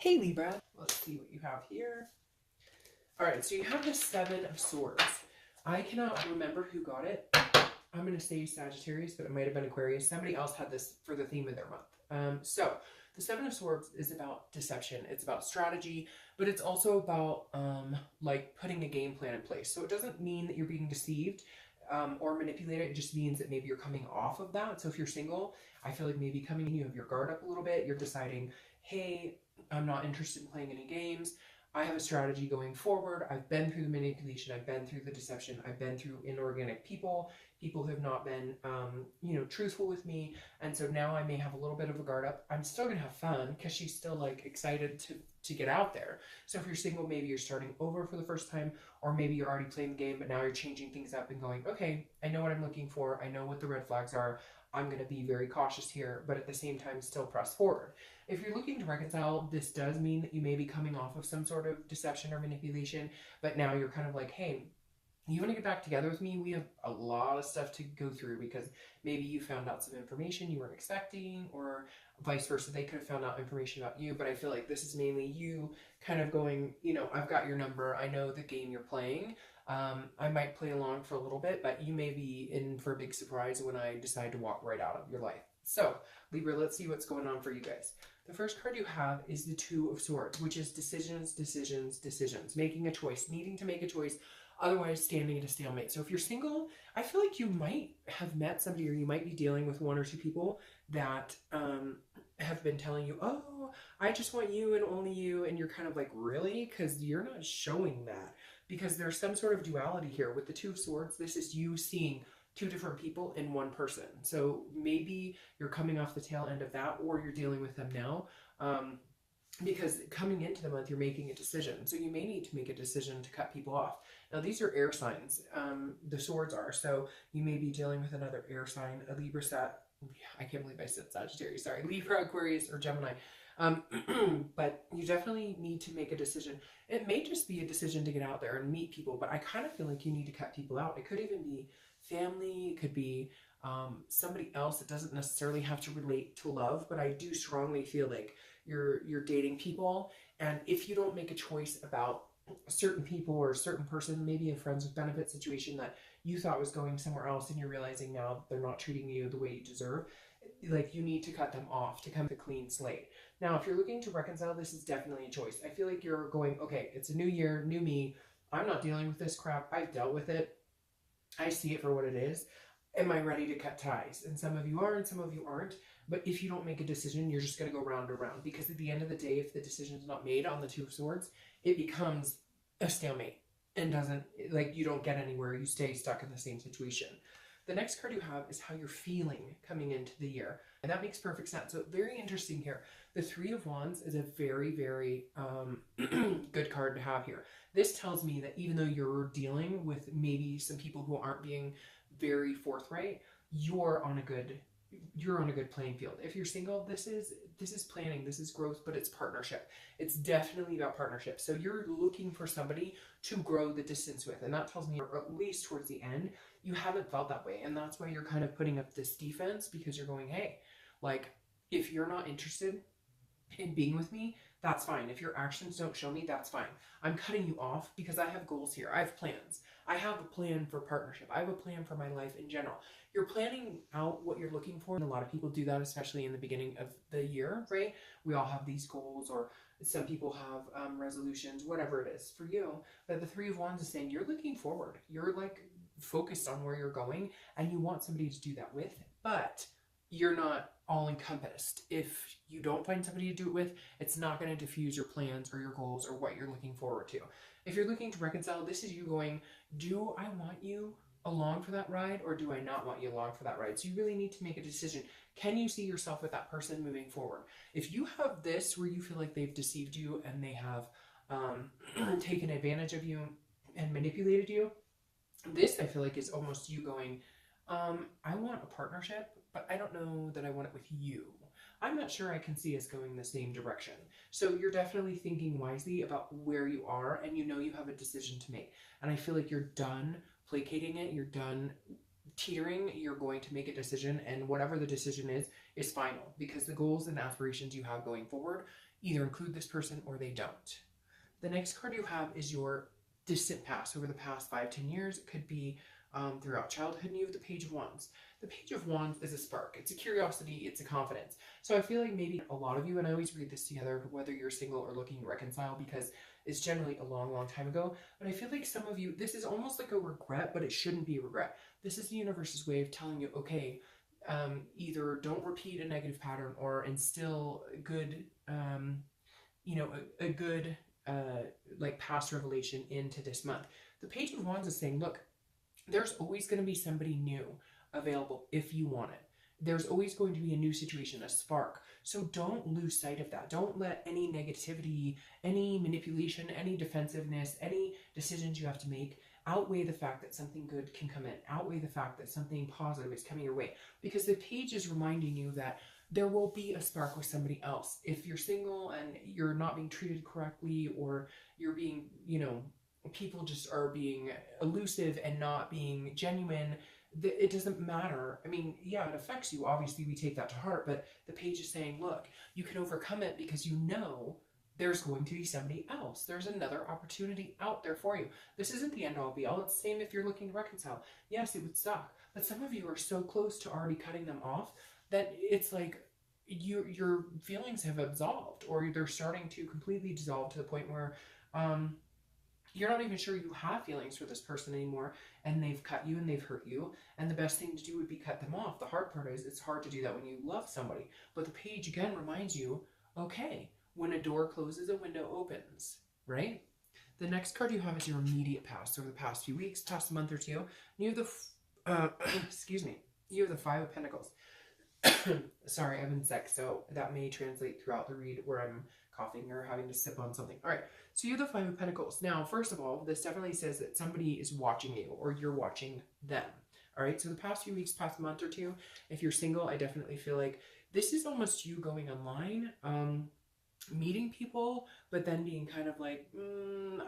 Hey Libra, let's see what you have here. All right, so you have the Seven of Swords. I cannot remember who got it. I'm going to say Sagittarius, but it might have been Aquarius. Somebody else had this for the theme of their month. So the Seven of Swords is about deception. It's about strategy, but it's also about like putting a game plan in place. So it doesn't mean that you're being deceived or manipulated. It just means that maybe you're coming off of that. So if you're single, I feel like maybe coming in, you have your guard up a little bit. You're deciding, hey, I'm not interested in playing any games. I have a strategy going forward. I've been through the manipulation. I've been through the deception. I've been through inorganic people who have not been, truthful with me. And so now I may have a little bit of a guard up. I'm still going to have fun because she's still like excited to get out there. So if you're single, maybe you're starting over for the first time, or maybe you're already playing the game, but now you're changing things up and going, okay, I know what I'm looking for. I know what the red flags are. I'm going to be very cautious here, but at the same time, still press forward. If you're looking to reconcile, this does mean that you may be coming off of some sort of deception or manipulation, but now you're kind of like, hey, you want to get back together with me? We have a lot of stuff to go through because maybe you found out some information you weren't expecting, or vice versa. They could have found out information about you, but I feel like this is mainly you kind of going, I've got your number. I know the game you're playing. I might play along for a little bit, but you may be in for a big surprise when I decide to walk right out of your life. So, Libra, let's see what's going on for you guys. The first card you have is the Two of Swords, which is decisions, decisions, decisions. Making a choice, needing to make a choice, otherwise standing at a stalemate. So if you're single, I feel like you might have met somebody, or you might be dealing with one or two people that have been telling you, oh, I just want you and only you. And you're kind of like, really? Because you're not showing that. Because there's some sort of duality here. With the Two of Swords, this is you seeing two different people in one person. So maybe you're coming off the tail end of that, or you're dealing with them now. Because coming into the month, you're making a decision. So you may need to make a decision to cut people off. Now, these are air signs. The swords are. So you may be dealing with another air sign, a Libra, I can't believe I said Sagittarius, sorry, Libra, Aquarius, or Gemini. But you definitely need to make a decision. It may just be a decision to get out there and meet people, but I kind of feel like you need to cut people out. It could even be family. It could be somebody else. It doesn't necessarily have to relate to love, but I do strongly feel like you're dating people, and if you don't make a choice about certain people or a certain person, maybe a friends with benefit situation that you thought was going somewhere else, and you're realizing now they're not treating you the way you deserve, like you need to cut them off to come with a clean slate. Now, if you're looking to reconcile, this is definitely a choice. I feel like you're going, okay, it's a new year, new me. I'm not dealing with this crap. I've dealt with it. I see it for what it is. Am I ready to cut ties? And some of you are and some of you aren't. But if you don't make a decision, you're just going to go round and round. Because at the end of the day, if the decision is not made on the Two of Swords, it becomes a stalemate and doesn't, like, you don't get anywhere. You stay stuck in the same situation. The next card you have is how you're feeling coming into the year. And that makes perfect sense. So very interesting here. The Three of Wands is a very, very good card to have here. This tells me that even though you're dealing with maybe some people who aren't being very forthright, you're on a good playing field. If you're single, this is planning, this is growth, but it's partnership. It's definitely about partnership. So you're looking for somebody to grow the distance with, and that tells me, or at least towards the end, you haven't felt that way, and that's why you're kind of putting up this defense, because you're going, hey, like, if you're not interested in being with me, that's fine. If your actions don't show me, that's fine. I'm cutting you off because I have goals here. I have plans. I have a plan for partnership. I have a plan for my life in general. You're planning out what you're looking for. And a lot of people do that, especially in the beginning of the year, right? We all have these goals, or some people have resolutions, whatever it is for you. But the Three of Wands is saying you're looking forward. You're like focused on where you're going, and you want somebody to do that with, but you're not all encompassed. If you don't find somebody to do it with, it's not going to diffuse your plans or your goals or what you're looking forward to. If you're looking to reconcile, this is you going, do I want you along for that ride, or do I not want you along for that ride? So you really need to make a decision. Can you see yourself with that person moving forward? If you have this where you feel like they've deceived you and they have taken advantage of you and manipulated you, this I feel like is almost you going, I want a partnership, but I don't know that I want it with you. I'm not sure I can see us going the same direction. So you're definitely thinking wisely about where you are, and you know you have a decision to make. And I feel like you're done placating it. You're done teetering. You're going to make a decision, and whatever the decision is final, because the goals and aspirations you have going forward, either include this person or they don't. The next card you have is your distant past, over the past 5-10 years. It could be throughout childhood. And you have the Page of Wands. The Page of Wands is a spark. It's a curiosity. It's a confidence. So I feel like maybe a lot of you, and I always read this together, whether you're single or looking to reconcile, because it's generally a long, long time ago. But I feel like some of you, this is almost like a regret, but it shouldn't be a regret. This is the universe's way of telling you, okay, either don't repeat a negative pattern or instill good, you know, a good like past revelation into this month. The Page of Wands is saying, look, there's always going to be somebody new available if you want it. There's always going to be a new situation, a spark. So don't lose sight of that. Don't let any negativity, any manipulation, any defensiveness, any decisions you have to make outweigh the fact that something good can come in, outweigh the fact that something positive is coming your way. Because the page is reminding you that there will be a spark with somebody else. If you're single and you're not being treated correctly, or you're being, you know, people just are being elusive and not being genuine, it doesn't matter. I mean, yeah, it affects you. Obviously, we take that to heart, but the page is saying, look, you can overcome it because you know there's going to be somebody else. There's another opportunity out there for you. This isn't the end all be all. It's the same if you're looking to reconcile. Yes, it would suck, but some of you are so close to already cutting them off that it's like your feelings have absolved, or they're starting to completely dissolve to the point where you're not even sure you have feelings for this person anymore, and they've cut you and they've hurt you, and the best thing to do would be cut them off. The hard part is it's hard to do that when you love somebody. But the page again reminds you, okay, when a door closes, a window opens, right? The next card you have is your immediate past, over the past few weeks, past month or two. You have the, excuse me, you have the Five of Pentacles. Sorry, I've been sick, so that may translate throughout the read where I'm coughing or having to sip on something. All right, so you have the Five of Pentacles. Now, first of all, this definitely says that somebody is watching you, or you're watching them. All right, so the past few weeks, past month or two, if you're single, I definitely feel like this is almost you going online, meeting people, but then being kind of like,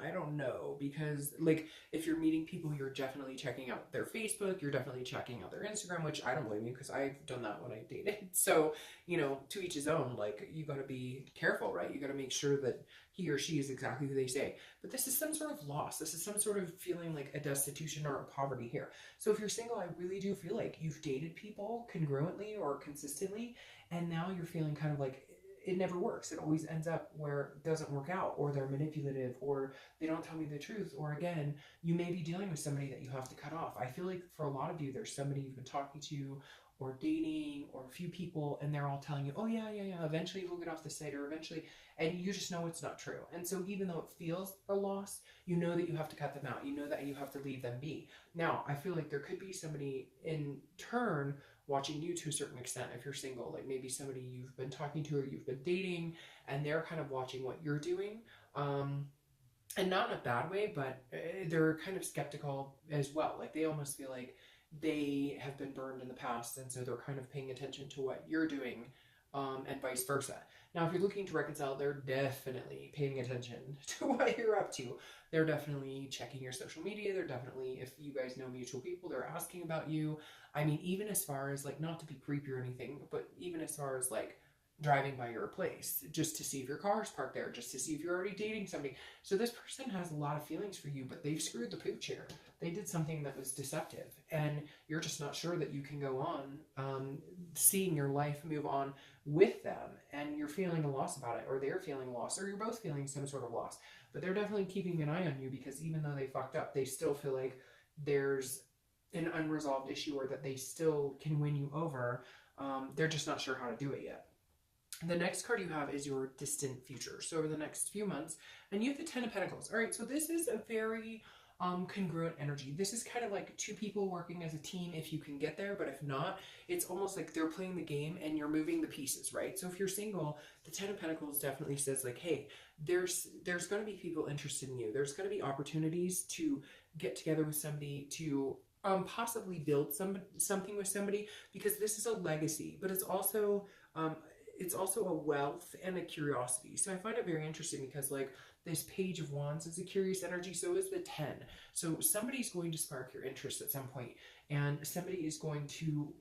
I don't know, because like if you're meeting people, you're definitely checking out their Facebook, you're definitely checking out their Instagram, which I don't blame you because I've done that when I dated. So, you know, to each his own. Like, you got to be careful, right? You got to make sure that he or she is exactly who they say. But this is some sort of loss. This is some sort of feeling like a destitution or a poverty here. So if you're single, I really do feel like you've dated people congruently or consistently, and now you're feeling kind of like it never works. It always ends up where it doesn't work out, or they're manipulative, or they don't tell me the truth, or again, you may be dealing with somebody that you have to cut off. I feel like for a lot of you, there's somebody you've been talking to or dating, or a few people, and they're all telling you, oh yeah, eventually we'll get off the site, or eventually, and you just know it's not true. And so even though it feels a loss, you know that you have to cut them out. You know that you have to leave them be. Now, I feel like there could be somebody in turn watching you to a certain extent if you're single, like maybe somebody you've been talking to or you've been dating, and they're kind of watching what you're doing, and not in a bad way, but they're kind of skeptical as well. Like they almost feel like they have been burned in the past, and so they're kind of paying attention to what you're doing, and vice versa. Now, if you're looking to reconcile, they're definitely paying attention to what you're up to. They're definitely checking your social media. They're definitely, if you guys know mutual people, they're asking about you. I mean, even as far as like, not to be creepy or anything, but even as far as like driving by your place just to see if your car's parked there, just to see if you're already dating somebody. So this person has a lot of feelings for you, but they've screwed the pooch here. They did something that was deceptive, and you're just not sure that you can go on seeing your life move on with them, and you're feeling a loss about it, or they're feeling a loss, or you're both feeling some sort of loss. But they're definitely keeping an eye on you, because even though they fucked up, they still feel like there's an unresolved issue, or that they still can win you over. They're just not sure how to do it yet. The next card you have is your distant future. So over the next few months, and you have the Ten of Pentacles. All right, so this is a very congruent energy. This is kind of like two people working as a team if you can get there, but if not, it's almost like they're playing the game and you're moving the pieces, right? So if you're single, the Ten of Pentacles definitely says like, hey, there's going to be people interested in you. There's going to be opportunities to get together with somebody, to possibly build something with somebody, because this is a legacy, but it's also a wealth and a curiosity. So I find it very interesting because like this Page of Wands is a curious energy, so is the 10. So somebody's going to spark your interest at some point, and somebody is going to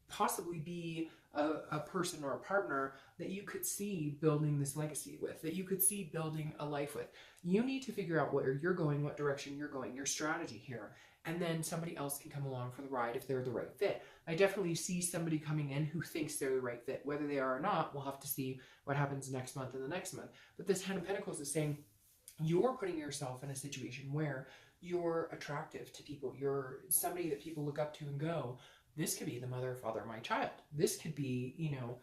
possibly be a person or a partner that you could see building this legacy with, that you could see building a life with. You need to figure out where you're going, what direction you're going, your strategy here, and then somebody else can come along for the ride if they're the right fit. I definitely see somebody coming in who thinks they're the right fit. Whether they are or not, we'll have to see what happens next month and the next month. But this Ten of Pentacles is saying you're putting yourself in a situation where you're attractive to people. You're somebody that people look up to and go, this could be the mother or father of my child. This could be, you know,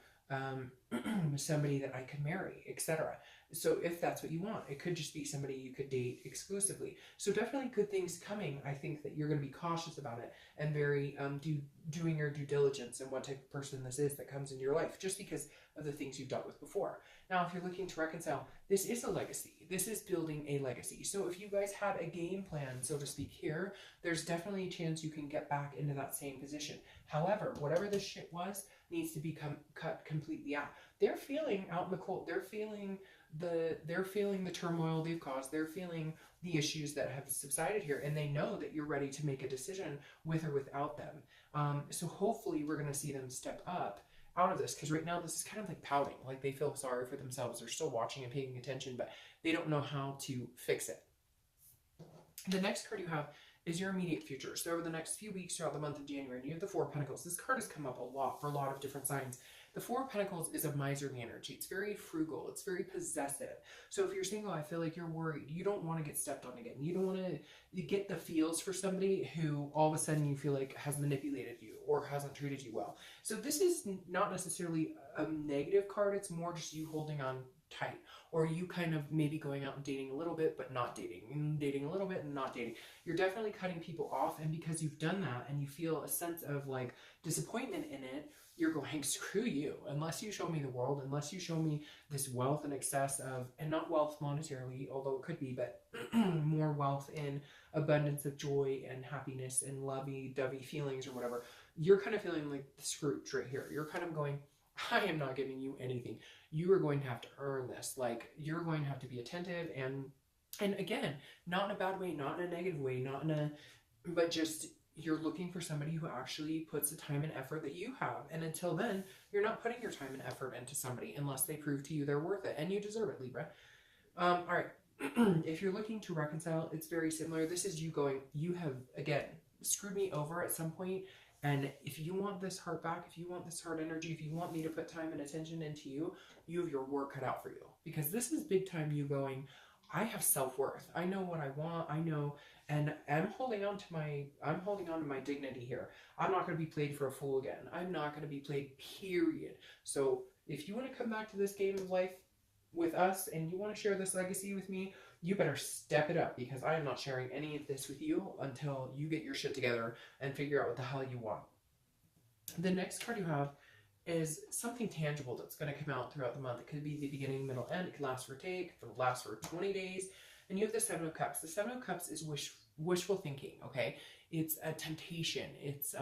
somebody that I could marry, etc. So if that's what you want, it could just be somebody you could date exclusively. So definitely good things coming. I think that you're going to be cautious about it and very doing your due diligence and what type of person this is that comes into your life, just because of the things you've dealt with before. Now, if you're looking to reconcile, this is a legacy. This is building a legacy. So if you guys had a game plan, so to speak, here, there's definitely a chance you can get back into that same position. However, whatever this shit was needs to be cut completely out. They're feeling out in the cold. They're feeling the turmoil they've caused. They're feeling the issues that have subsided here, and they know that you're ready to make a decision with or without them. So hopefully we're going to see them step up out of this, because right now this is kind of like pouting, like they feel sorry for themselves. They're still watching and paying attention, but they don't know how to fix it. The next card you have is your immediate future. So over the next few weeks throughout the month of January, and you have the Four of Pentacles. This card has come up a lot for a lot of different signs. The Four of Pentacles is a miserly energy. It's very frugal. It's very possessive. So if you're single, I feel like you're worried. You don't want to get stepped on again. You don't want to get the feels for somebody who all of a sudden you feel like has manipulated you or hasn't treated you well. So this is not necessarily a negative card. It's more just you holding on tight, or you kind of maybe going out and dating a little bit but not dating, and dating a little bit and not dating. You're definitely cutting people off, and because you've done that and you feel a sense of like disappointment in it, you're going, screw you, unless you show me the world, unless you show me this wealth in excess of, and not wealth monetarily, although it could be, but more wealth in abundance of joy and happiness and lovey-dovey feelings or whatever. You're kind of feeling like the Scrooge right here. You're kind of going, I am not giving you anything. You are going to have to earn this. Like, you're going to have to be attentive, and again, not in a bad way, not in a negative way, not in a, but just you're looking for somebody who actually puts the time and effort that you have. And until then, you're not putting your time and effort into somebody unless they prove to you they're worth it, and you deserve it, Libra. All right. If you're looking to reconcile, it's very similar. This is you going, you have, again, screwed me over at some point. And if you want this heart back, if you want this heart energy, if you want me to put time and attention into you, you have your work cut out for you. Because this is big time you going, I have self-worth. I know what I want. I know, and I'm holding on to my dignity here. I'm not going to be played for a fool again. I'm not going to be played, period. So if you want to come back to this game of life with us and you want to share this legacy with me, you better step it up, because I am not sharing any of this with you until you get your shit together and figure out what the hell you want. The next card you have is something tangible that's going to come out throughout the month. It could be the beginning, middle, end. It could last for a day. It could last for 20 days. And you have the Seven of Cups. The Seven of Cups is wishful thinking, okay? It's a temptation. It's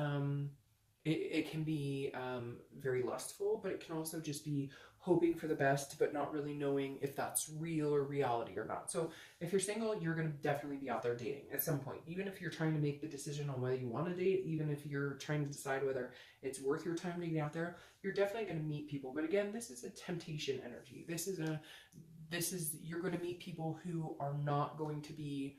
it can be very lustful, but it can also just be hoping for the best, but not really knowing if that's real or reality or not. So if you're single, you're going to definitely be out there dating at some point. Even if you're trying to make the decision on whether you want to date, even if you're trying to decide whether it's worth your time to get out there, you're definitely going to meet people. But again, this is a temptation energy. You're going to meet people who are not going to be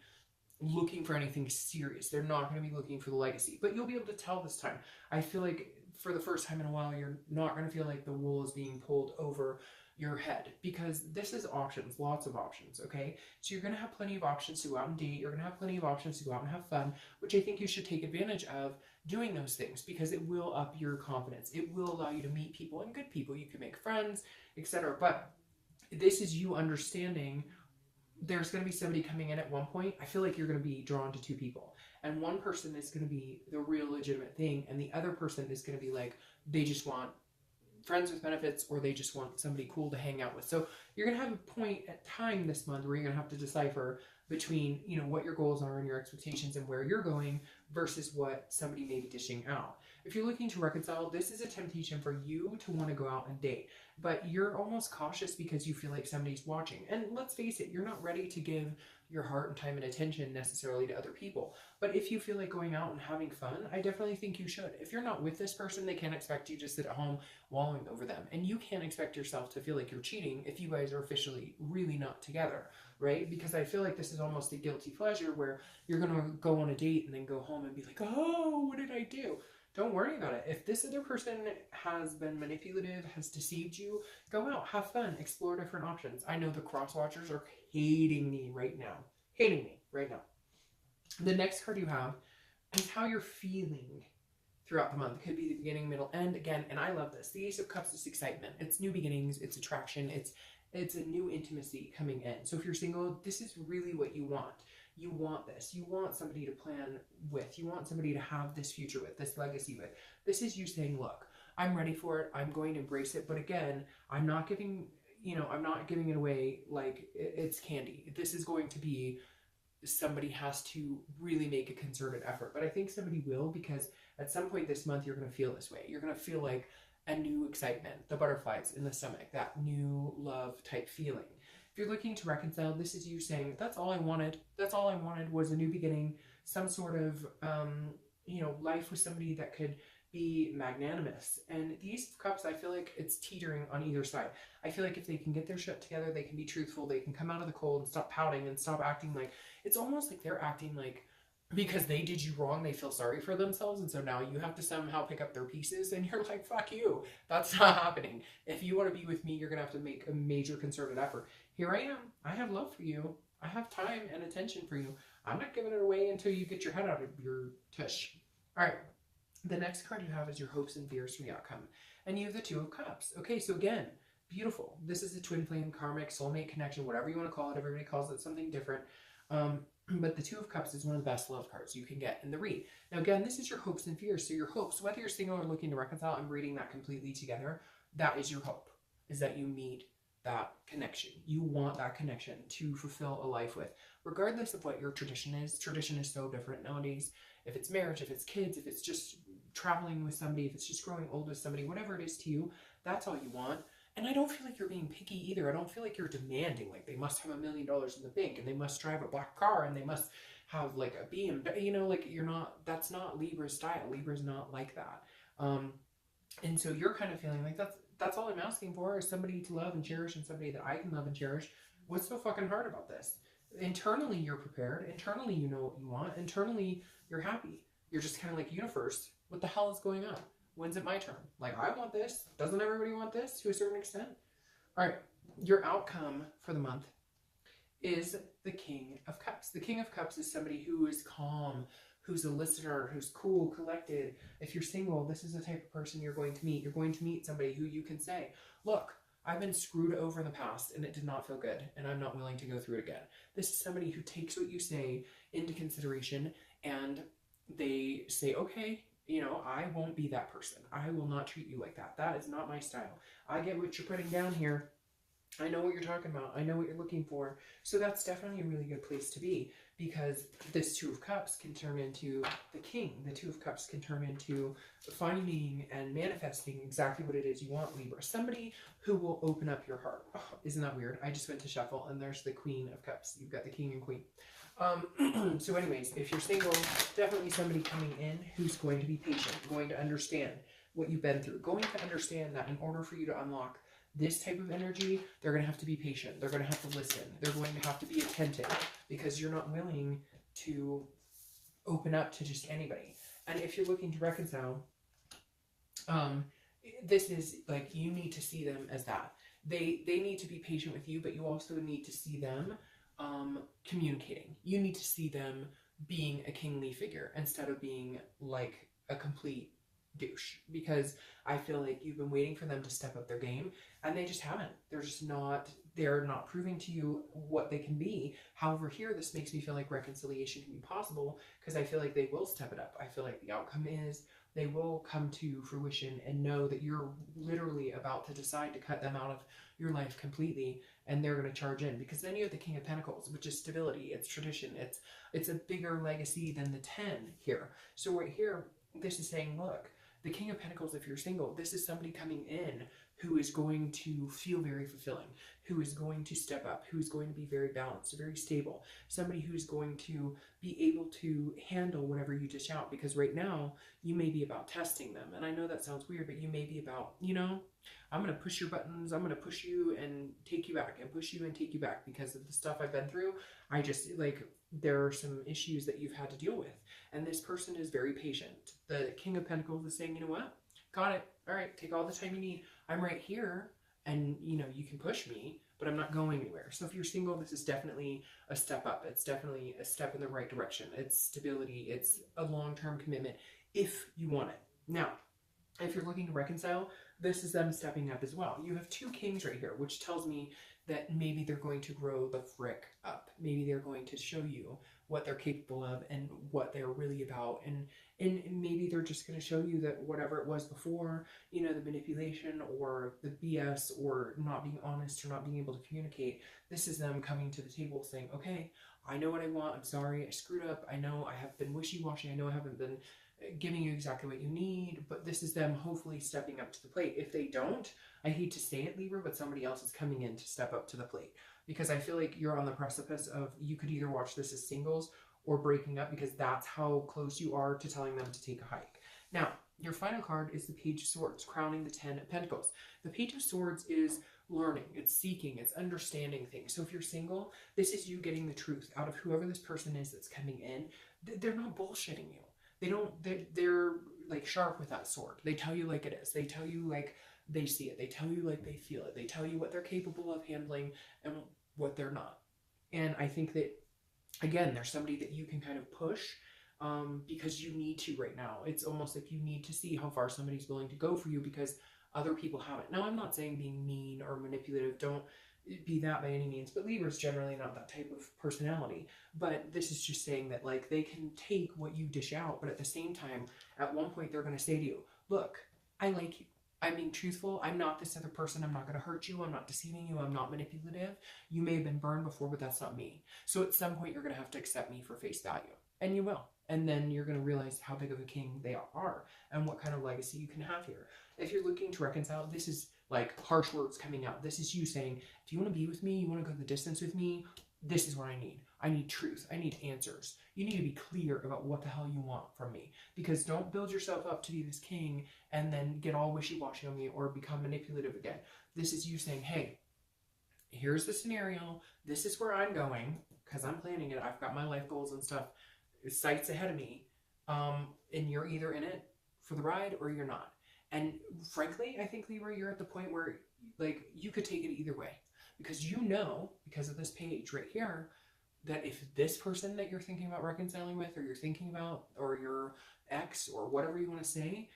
looking for anything serious. They're not going to be looking for the legacy, but you'll be able to tell this time. I feel like for the first time in a while, you're not going to feel like the wool is being pulled over your head, because this is options, lots of options, okay? So you're going to have plenty of options to go out and date. You're going to have plenty of options to go out and have fun, which I think you should take advantage of doing those things, because it will up your confidence. It will allow you to meet people, and good people. You can make friends, etc. But this is you understanding there's going to be somebody coming in at one point. I feel like you're going to be drawn to two people, and one person is going to be the real legitimate thing, and the other person is going to be like, they just want friends with benefits, or they just want somebody cool to hang out with. So you're going to have a point at time this month where you're going to have to decipher between, you know, what your goals are and your expectations and where you're going versus what somebody may be dishing out. If you're looking to reconcile, this is a temptation for you to want to go out and date, but you're almost cautious because you feel like somebody's watching. And let's face it, you're not ready to give your heart and time and attention necessarily to other people. But if you feel like going out and having fun, I definitely think you should. If you're not with this person, they can't expect you to sit at home wallowing over them. And you can't expect yourself to feel like you're cheating if you guys are officially really not together, right? Because I feel like this is almost a guilty pleasure where you're going to go on a date and then go home and be like, oh, what did I do? Don't worry about it. If this other person has been manipulative, has deceived you, go out, have fun, explore different options. I know the cross watchers are hating me right now. Hating me right now. The next card you have is how you're feeling throughout the month. It could be the beginning, middle, end. Again, and I love this. The Ace of Cups is excitement. It's new beginnings. It's attraction. It's a new intimacy coming in. So if you're single, this is really what you want. You want this. You want somebody to plan with. You want somebody to have this future with, this legacy with. This is you saying, look, I'm ready for it. I'm going to embrace it. But again, I'm not giving it away like it's candy. This is going to be, somebody has to really make a concerted effort. But I think somebody will, because at some point this month, you're going to feel this way. You're going to feel like a new excitement, the butterflies in the stomach, that new love type feeling. If you're looking to reconcile, this is you saying, that's all I wanted. That's all I wanted was a new beginning, some sort of, life with somebody that could be magnanimous. And the Ace of Cups, I feel like it's teetering on either side. I feel like if they can get their shit together, they can be truthful, they can come out of the cold and stop pouting and stop acting like, it's almost like they're acting like, because they did you wrong, they feel sorry for themselves, and so now you have to somehow pick up their pieces, and you're like, fuck you. That's not happening. If you want to be with me, you're going to have to make a major concerted effort. Here I am. I have love for you. I have time and attention for you. I'm not giving it away until you get your head out of your tush. All right. The next card you have is your hopes and fears for the outcome. And you have the Two of Cups. Okay, so again, beautiful. This is a twin flame, karmic, soulmate connection, whatever you want to call it. Everybody calls it something different. But the Two of Cups is one of the best love cards you can get in the read. Now, again, this is your hopes and fears. So your hopes, whether you're single or looking to reconcile, I'm reading that completely together. That is your hope, is that you meet that connection. You want that connection to fulfill a life with, regardless of what your tradition is. Tradition is so different nowadays. If it's marriage, if it's kids, if it's just traveling with somebody, if it's just growing old with somebody, whatever it is to you, that's all you want. And I don't feel like you're being picky either. I don't feel like you're demanding, like they must have $1 million in the bank and they must drive a black car and they must have like a BMW, like you're not, that's not Libra's style. Libra's not like that. And so you're kind of feeling like that's all I'm asking for, is somebody to love and cherish, and somebody that I can love and cherish. What's so fucking hard about this? Internally, you're prepared. Internally, you know what you want. Internally, you're happy. You're just kind of like, universe, what the hell is going on? When's it my turn? Like, I want this. Doesn't everybody want this to a certain extent? All right. Your outcome for the month is the King of Cups. The King of Cups is somebody who is calm, who's a listener, who's cool, collected. If you're single, this is the type of person you're going to meet. You're going to meet somebody who you can say, look, I've been screwed over in the past and it did not feel good and I'm not willing to go through it again. This is somebody who takes what you say into consideration and they say, okay, I won't be that person. I will not treat you like that. That is not my style. I get what you're putting down here. I know what you're talking about. I know what you're looking for. So that's definitely a really good place to be, because this Two of Cups can turn into the King. The Two of Cups can turn into finding and manifesting exactly what it is you want, Libra. Somebody who will open up your heart. Oh, isn't that weird? I just went to shuffle and there's the Queen of Cups. You've got the King and Queen. So anyways, if you're single, definitely somebody coming in who's going to be patient, going to understand what you've been through, going to understand that in order for you to unlock this type of energy, they're going to have to be patient. They're going to have to listen. They're going to have to be attentive, because you're not willing to open up to just anybody. And if you're looking to reconcile, this is like, you need to see them as that. They need to be patient with you, but you also need to see them communicating. You need to see them being a kingly figure instead of being like a complete douche, because I feel like you've been waiting for them to step up their game and they just haven't. They're not proving to you what they can be. However, here, this makes me feel like reconciliation can be possible, because I feel like they will step it up. I feel like the outcome is They will come to fruition and know that you're literally about to decide to cut them out of your life completely, and they're going to charge in. Because then you have the King of Pentacles, which is stability, it's tradition, it's a bigger legacy than the 10 here. So right here, this is saying, look, the King of Pentacles, if you're single, this is somebody coming in who is going to feel very fulfilling, who is going to step up, who is going to be very balanced, very stable, somebody who's going to be able to handle whatever you dish out. Because right now, you may be about testing them. And I know that sounds weird, but you may be about, you know, I'm going to push your buttons, I'm going to push you and take you back, and push you and take you back because of the stuff I've been through. I just, like, there are some issues that you've had to deal with. And this person is very patient. The King of Pentacles is saying, you know what? Got it. All right, take all the time you need. I'm right here, and, you know, you can push me, but I'm not going anywhere. So if you're single, this is definitely a step up. It's definitely a step in the right direction. It's stability. It's a long-term commitment if you want it. Now, if you're looking to reconcile, this is them stepping up as well. You have 2 kings right here, which tells me that maybe they're going to grow the frick up. Maybe they're going to show you what they're capable of and what they're really about. And maybe they're just going to show you that whatever it was before, you know, the manipulation or the BS or not being honest or not being able to communicate, this is them coming to the table saying, okay, I know what I want. I'm sorry, I screwed up. I know I have been wishy-washy. I know I haven't been giving you exactly what you need, but this is them hopefully stepping up to the plate. If they don't, I hate to say it, Libra, but somebody else is coming in to step up to the plate, because I feel like you're on the precipice of, you could either watch this as singles or breaking up, because that's how close you are to telling them to take a hike. Now, your final card is the Page of Swords, crowning the 10 of Pentacles. The Page of Swords is learning, it's seeking, it's understanding things. So if you're single, this is you getting the truth out of whoever this person is that's coming in. They're not bullshitting you. They're like sharp with that sword. They tell you like it is. They tell you like they see it. They tell you like they feel it. They tell you what they're capable of handling and what they're not. And I think that, again, there's somebody that you can kind of push because you need to right now. It's almost like you need to see how far somebody's willing to go for you because other people haven't. Now, I'm not saying being mean or manipulative. Don't be that by any means, but Libra's generally not that type of personality. But this is just saying that, like, they can take what you dish out, but at the same time, at one point they're going to say to you, look, I like you. I'm being truthful. I'm not this other person. I'm not going to hurt you. I'm not deceiving you. I'm not manipulative. You may have been burned before, but that's not me. So at some point, you're going to have to accept me for face value. And you will. And then you're going to realize how big of a king they are and what kind of legacy you can have here. If you're looking to reconcile, this is like harsh words coming out. This is you saying, if you want to be with me, you want to go the distance with me, this is what I need. I need truth. I need answers. You need to be clear about what the hell you want from me. Because don't build yourself up to be this king and then get all wishy-washy on me or become manipulative again. This is you saying, hey, here's the scenario. This is where I'm going because I'm planning it. I've got my life goals and stuff, sights ahead of me. And you're either in it for the ride or you're not. And frankly, I think, Libra, you're at the point where, like, you could take it either way. Because you know, because of this page right here, that if this person that you're thinking about reconciling with, or you're thinking about, or your ex, or whatever you want to say,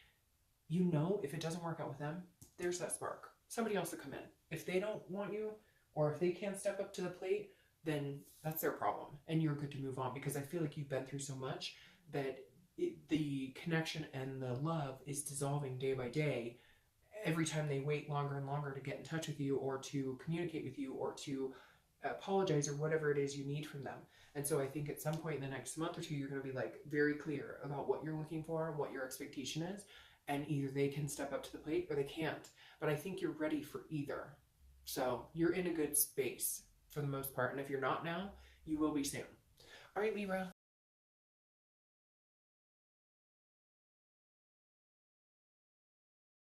you know, if it doesn't work out with them, there's that spark. Somebody else will come in. If they don't want you, or if they can't step up to the plate, then that's their problem. And you're good to move on. Because I feel like you've been through so much that the connection and the love is dissolving day by day every time they wait longer and longer to get in touch with you or to communicate with you or to apologize or whatever it is you need from them. And so I think at some point in the next month or two, you're going to be like very clear about what you're looking for, what your expectation is, and either they can step up to the plate or they can't. But I think you're ready for either. So you're in a good space for the most part. And if you're not now, you will be soon. All right, Libra,